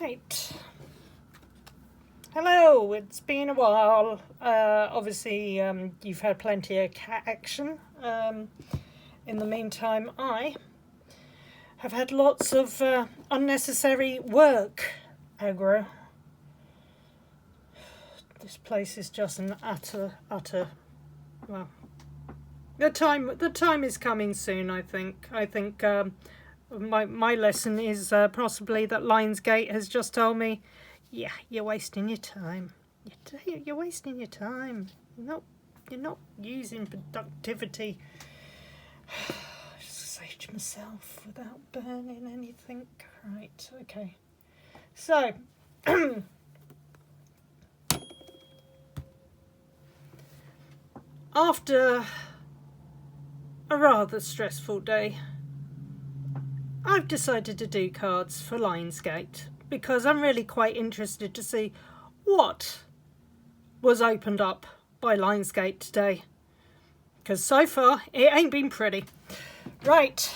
Right. Hello, it's been a while. Obviously, you've had plenty of cat action. In the meantime, I have had lots of unnecessary work aggro. This place is just an utter. Well, the time is coming soon. I think. My lesson is possibly that Lionsgate has just told me, yeah, you're wasting your time. You're wasting your time. You're not using productivity. Just sage myself without burning anything. Right, okay. So, after a rather stressful day, I've decided to do cards for Lionsgate because I'm really quite interested to see what was opened up by Lionsgate today, because so far it ain't been pretty. Right,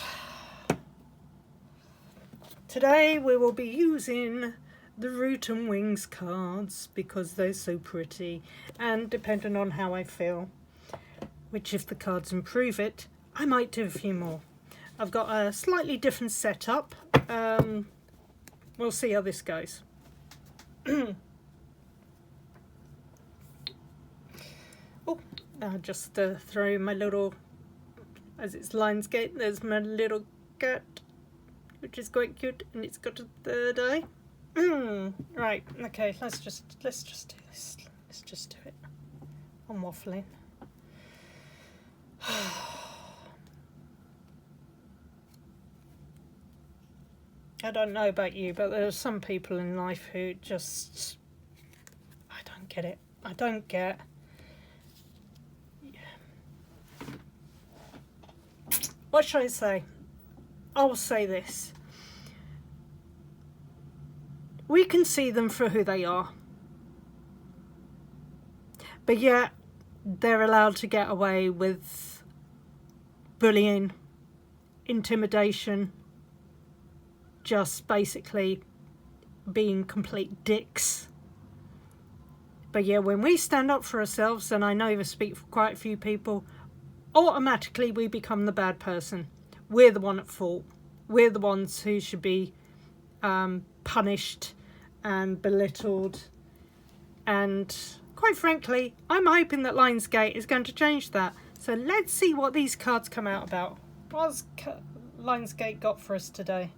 today we will be using the Root and Wings cards because they're so pretty, and depending on how I feel, which if the cards improve it, I might do a few more. I've got a slightly different setup. We'll see how this goes. Oh, I'll just throw my little, as it's Lionsgate, there's my little cat, which is quite cute, and it's got a third eye. Right, okay, let's just do this. Let's just do it. I'm waffling. I don't know about you, but there are some people in life who just, I don't get it. I don't get. What should I say? I will say this. We can see them for who they are, but yet they're allowed to get away with bullying, intimidation, just basically being complete dicks. But yeah, when we stand up for ourselves, and I know I speak for quite a few people, automatically we become the bad person. We're the one at fault. We're the ones who should be punished and belittled. And quite frankly, I'm hoping that Lionsgate is going to change that. So let's see what these cards come out about. What's Lionsgate got for us today?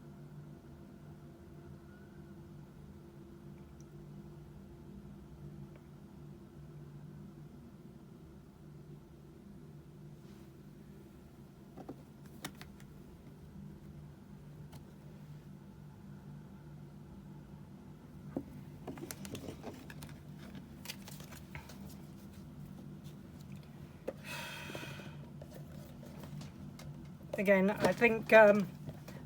Again, I think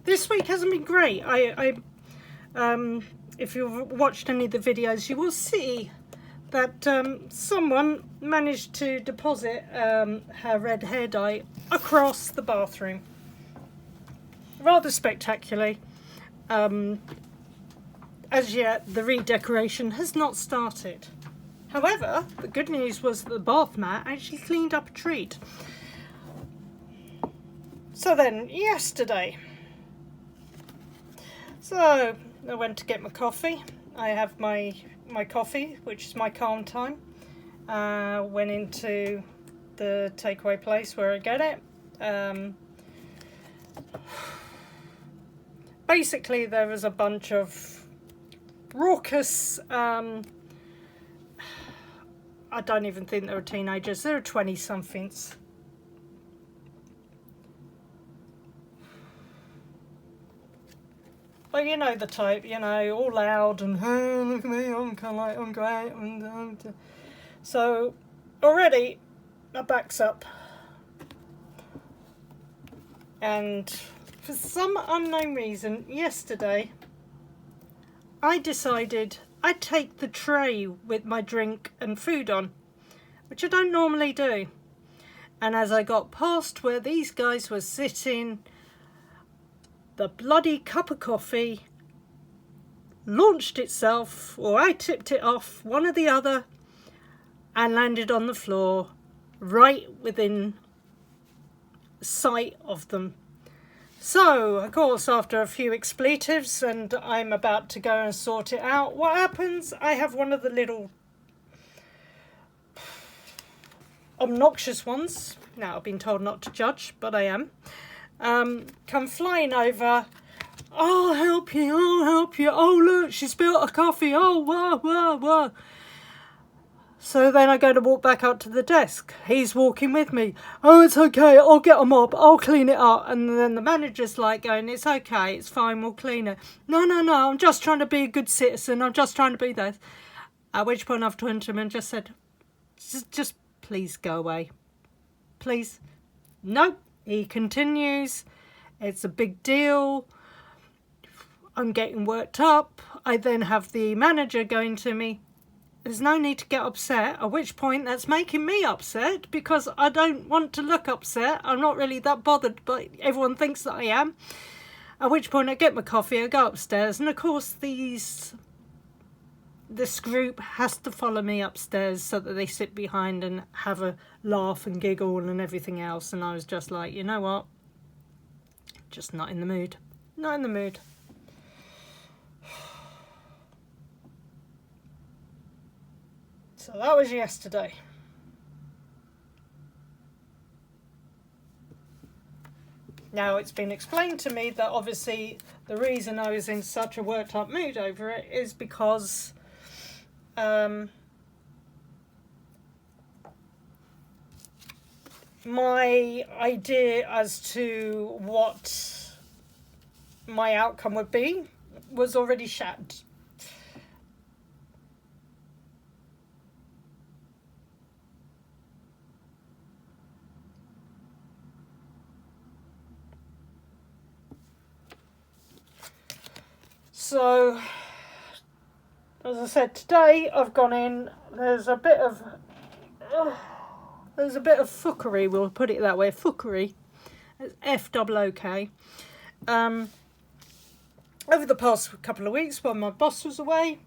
this week hasn't been great. If you've watched any of the videos, you will see that someone managed to deposit her red hair dye across the bathroom. Rather spectacularly. As yet, the redecoration has not started. However, the good news was that the bath mat actually cleaned up a treat. So then, yesterday, so I went to get my coffee. I have my coffee, which is my calm time. Went into the takeaway place where I get it. Basically, there was a bunch of raucous, I don't even think they were teenagers, they were 20-somethings. Well, you know the type, you know, all loud and, oh, look at me, I'm great. So, already, my back's up. And for some unknown reason, yesterday, I decided I'd take the tray with my drink and food on, which I don't normally do. And as I got past where these guys were sitting, the bloody cup of coffee launched itself, or I tipped it off, one or the other, and landed on the floor right within sight of them. So, of course, after a few expletives, and I'm about to go and sort it out, what happens? I have one of the little obnoxious ones, now I've been told not to judge, but I am, come flying over. I'll help you, I'll help you. Oh, look, she spilled a coffee. Oh, whoa, whoa, whoa. So then I go to walk back up to the desk. He's walking with me. Oh, it's okay. I'll get a mop. I'll clean it up. And then the manager's like going, it's okay. It's fine. We'll clean it. No, no, no. I'm just trying to be a good citizen. I'm just trying to be this. At which point I've turned to him and just said, just please go away. Please. No. He continues. It's a big deal. I'm getting worked up. I then have the manager going to me, there's no need to get upset, at which point that's making me upset because I don't want to look upset. I'm not really that bothered, but everyone thinks that I am. At which point I get my coffee, I go upstairs, and of course this group has to follow me upstairs so that they sit behind and have a laugh and giggle and everything else. And I was just like, you know what? Just not in the mood. Not in the mood. So that was yesterday. Now it's been explained to me that obviously the reason I was in such a worked up mood over it is because my idea as to what my outcome would be was already shattered. So, as I said, today I've gone in, there's a bit of fuckery, we'll put it that way, fuckery, F-O-O-K, over the past couple of weeks while my boss was away.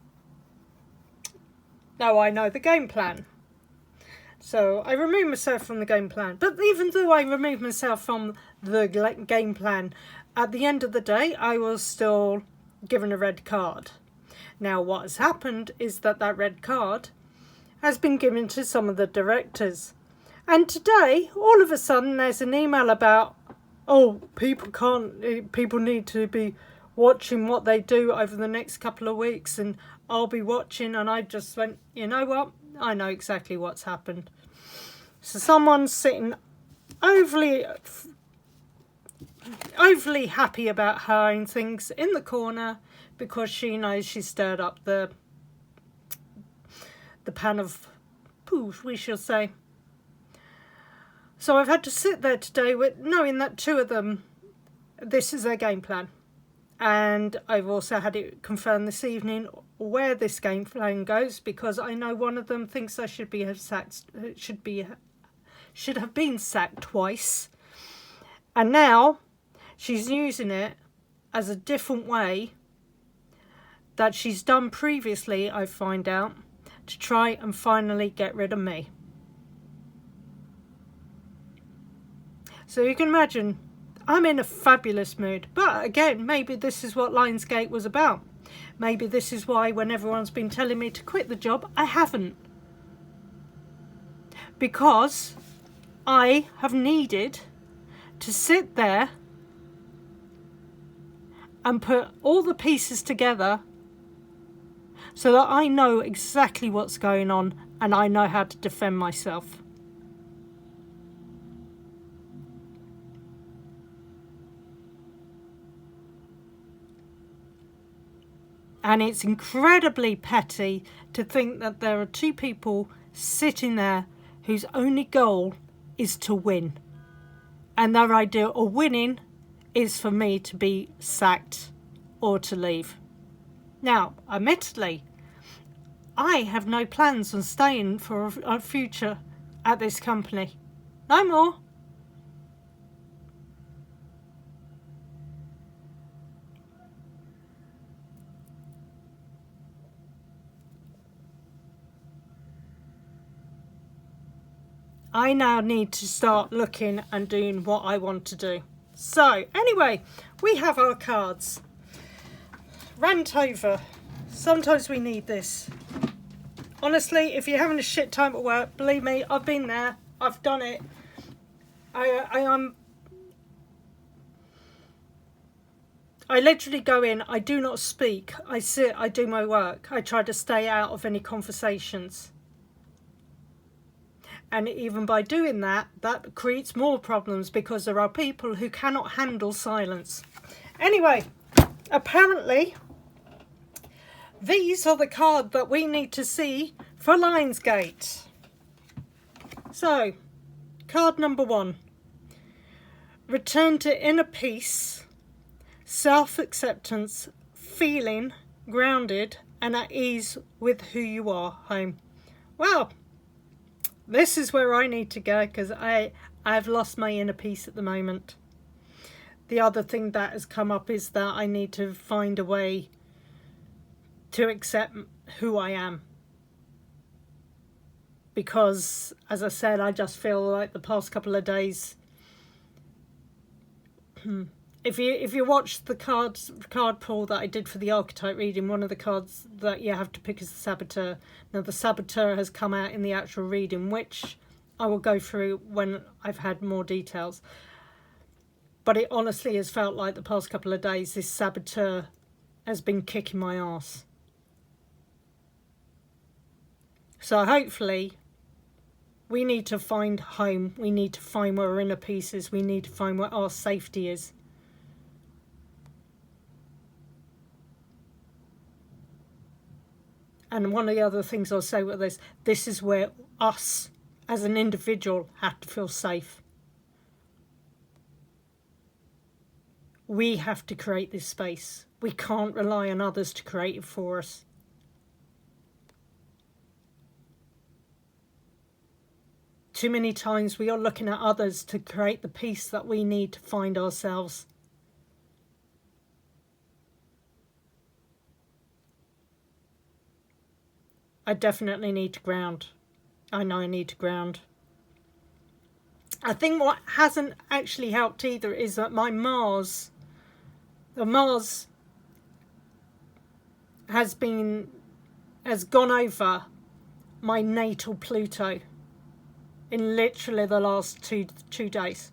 Now I know the game plan. So I removed myself from the game plan. But even though I removed myself from the game plan, at the end of the day, I was still given a red card. Now what has happened is that red card has been given to some of the directors. And today, all of a sudden, there's an email about, oh, people need to be watching what they do over the next couple of weeks, and I'll be watching. And I just went, you know what? I know exactly what's happened. So someone's sitting overly happy about her own things in the corner because she knows she stirred up the pan of poo, we shall say. So I've had to sit there today with knowing that two of them, this is their game plan. And I've also had it confirmed this evening where this game plan goes, because I know one of them thinks I should have been sacked twice. And now she's using it as a different way that she's done previously, I find out, to try and finally get rid of me. So you can imagine, I'm in a fabulous mood. But again, maybe this is what Lionsgate was about. Maybe this is why when everyone's been telling me to quit the job, I haven't. Because I have needed to sit there and put all the pieces together so that I know exactly what's going on and I know how to defend myself. And it's incredibly petty to think that there are two people sitting there whose only goal is to win. And their idea of winning is for me to be sacked or to leave. Now, admittedly, I have no plans on staying for a future at this company. No more. I now need to start looking and doing what I want to do. So anyway, we have our cards. Rant over. Sometimes we need this. Honestly, if you're having a shit time at work, believe me, I've been there. I've done it. I literally go in, I do not speak. I sit, I do my work. I try to stay out of any conversations. And even by doing that, that creates more problems because there are people who cannot handle silence. Anyway, apparently, these are the cards that we need to see for Lionsgate. So, card number 1. Return to inner peace, self-acceptance, feeling grounded and at ease with who you are, home. Well, this is where I need to go because I've lost my inner peace at the moment. The other thing that has come up is that I need to find a way to accept who I am. Because, as I said, I just feel like the past couple of days... If you watch the card pull that I did for the archetype reading, one of the cards that you have to pick is the Saboteur. Now the Saboteur has come out in the actual reading, which I will go through when I've had more details. But it honestly has felt like the past couple of days this Saboteur has been kicking my arse. So hopefully we need to find home. We need to find where our inner peace is. We need to find where our safety is. And one of the other things I'll say with this is where us as an individual have to feel safe. We have to create this space. We can't rely on others to create it for us. Too many times we are looking at others to create the peace that we need to find ourselves. I definitely need to ground. I know I need to ground. I think what hasn't actually helped either is that my Mars has gone over my natal Pluto in literally the last two days.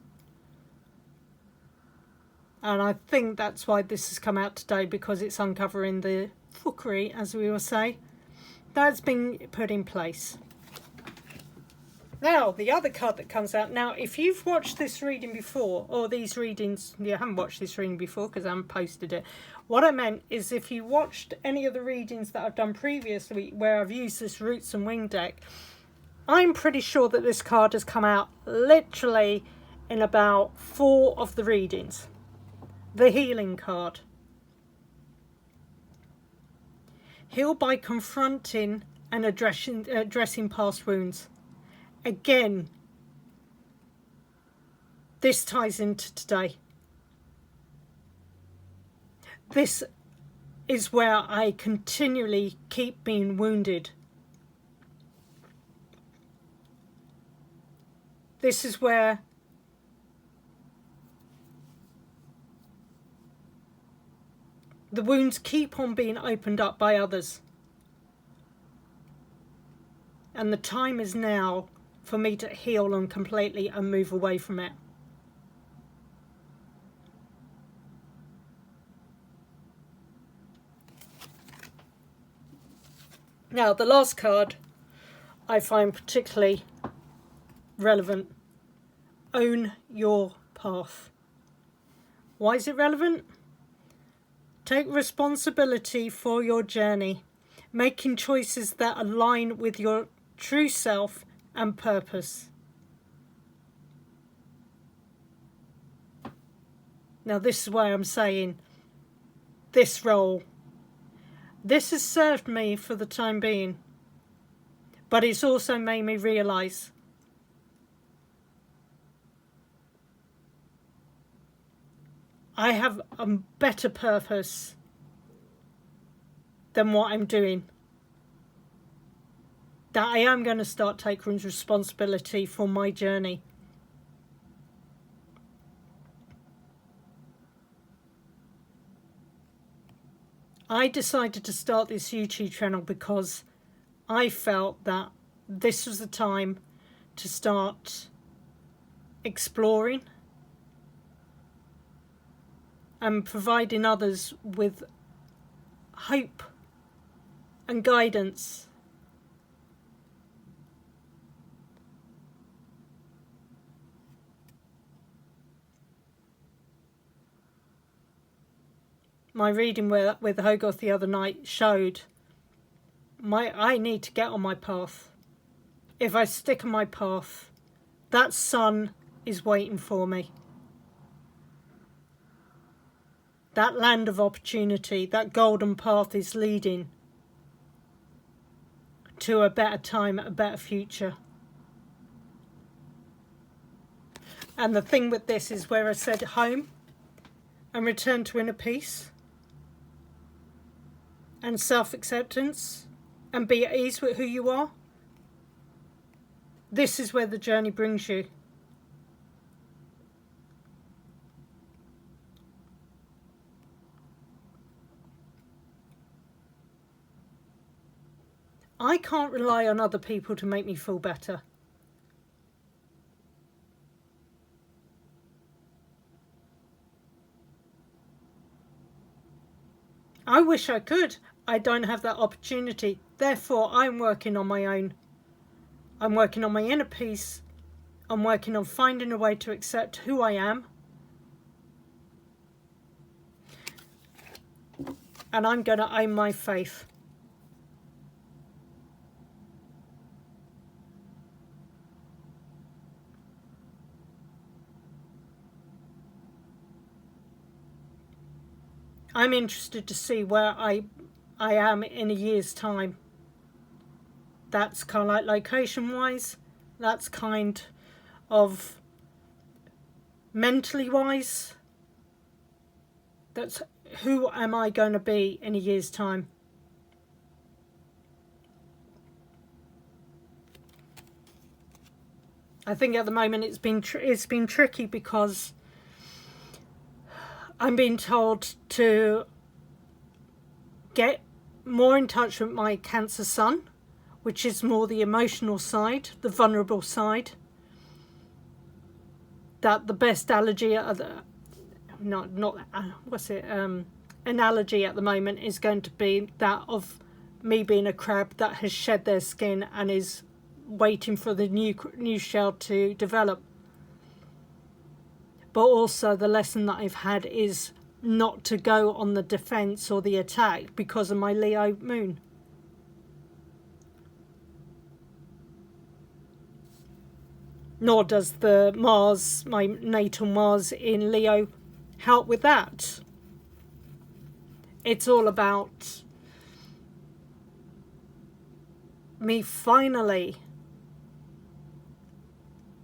And I think that's why this has come out today, because it's uncovering the fuckery, as we will say, that's been put in place. Now, the other card that comes out. Now, if you've watched this reading before, or these readings, you haven't watched this reading before because I haven't posted it. What I meant is if you watched any of the readings that I've done previously where I've used this Roots and Wing deck, I'm pretty sure that this card has come out literally in about 4 of the readings. The Healing card. Heal by confronting and addressing past wounds. Again, this ties into today. This is where I continually keep being wounded. This is where the wounds keep on being opened up by others. And the time is now for me to heal them completely and move away from it. Now, the last card I find particularly relevant. Own your path. Why is it relevant? Take responsibility for your journey, making choices that align with your true self and purpose. Now, this is why I'm saying this role. This has served me for the time being, but it's also made me realise I have a better purpose than what I'm doing. that I am going to start taking responsibility for my journey. I decided to start this YouTube channel because I felt that this was the time to start exploring and providing others with hope and guidance. My reading with Hogarth the other night showed I need to get on my path. If I stick on my path, that sun is waiting for me. That land of opportunity, that golden path is leading to a better time, a better future. And the thing with this is where I said home and return to inner peace and self-acceptance and be at ease with who you are. This is where the journey brings you. I can't rely on other people to make me feel better. I wish I could. I don't have that opportunity. Therefore, I'm working on my own. I'm working on my inner peace. I'm working on finding a way to accept who I am. And I'm going to own my faith. I'm interested to see where I am in a year's time. That's kind of like location-wise. That's kind of mentally wise. That's who am I going to be in a year's time. I think at the moment it's been tricky because I'm being told to get more in touch with my Cancer sun, which is more the emotional side, the vulnerable side. That the best analogy at the analogy at the moment is going to be that of me being a crab that has shed their skin and is waiting for the new shell to develop. But also the lesson that I've had is not to go on the defense or the attack because of my Leo moon. Nor does the Mars, my natal Mars in Leo, help with that. It's all about me finally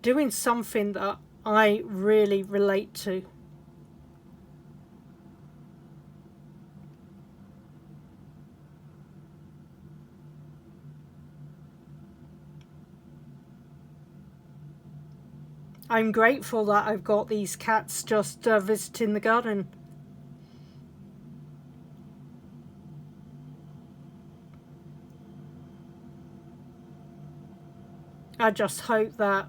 doing something that I really relate to. I'm grateful that I've got these cats just visiting the garden. I just hope that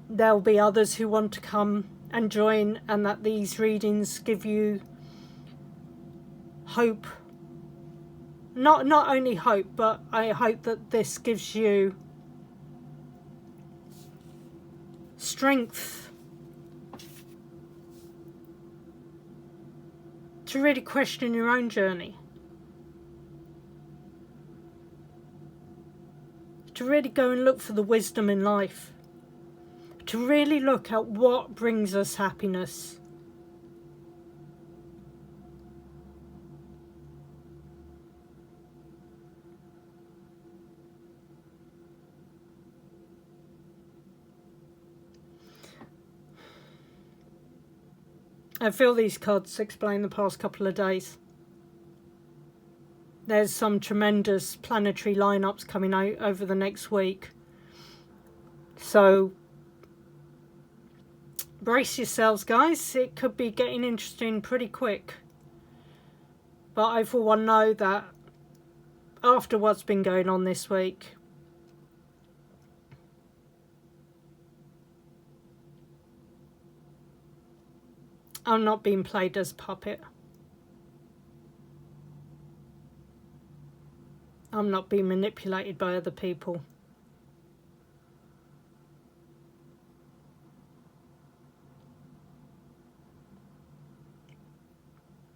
there'll be others who want to come and join, and that these readings give you hope. Not only hope, but I hope that this gives you strength to really question your own journey. To really go and look for the wisdom in life. To really look at what brings us happiness. I feel these cards explain the past couple of days. there's some tremendous planetary lineups coming out over the next week. So brace yourselves, guys. It could be getting interesting pretty quick. But I for one know that after what's been going on this week, I'm not being played as a puppet. I'm not being manipulated by other people.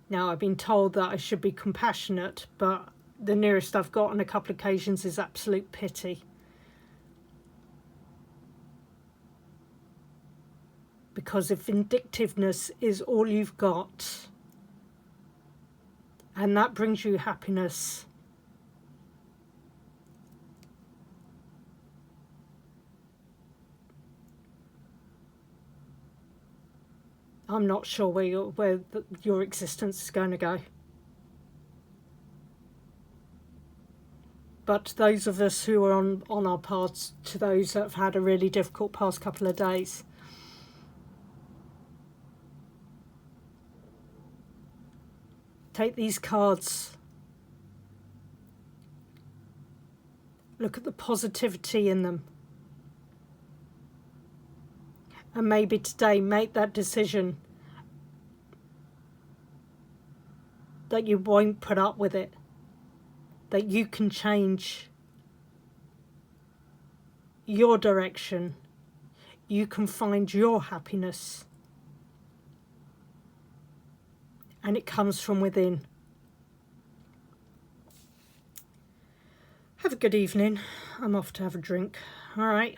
Now, I've been told that I should be compassionate, but the nearest I've got on a couple of occasions is absolute pity. Because if vindictiveness is all you've got, and that brings you happiness, I'm not sure where your existence is going to go. But those of us who are on our paths to those that have had a really difficult past couple of days, take these cards, look at the positivity in them, and maybe today make that decision that you won't put up with it, that you can change your direction, you can find your happiness, and it comes from within. Have a good evening. I'm off to have a drink. All right.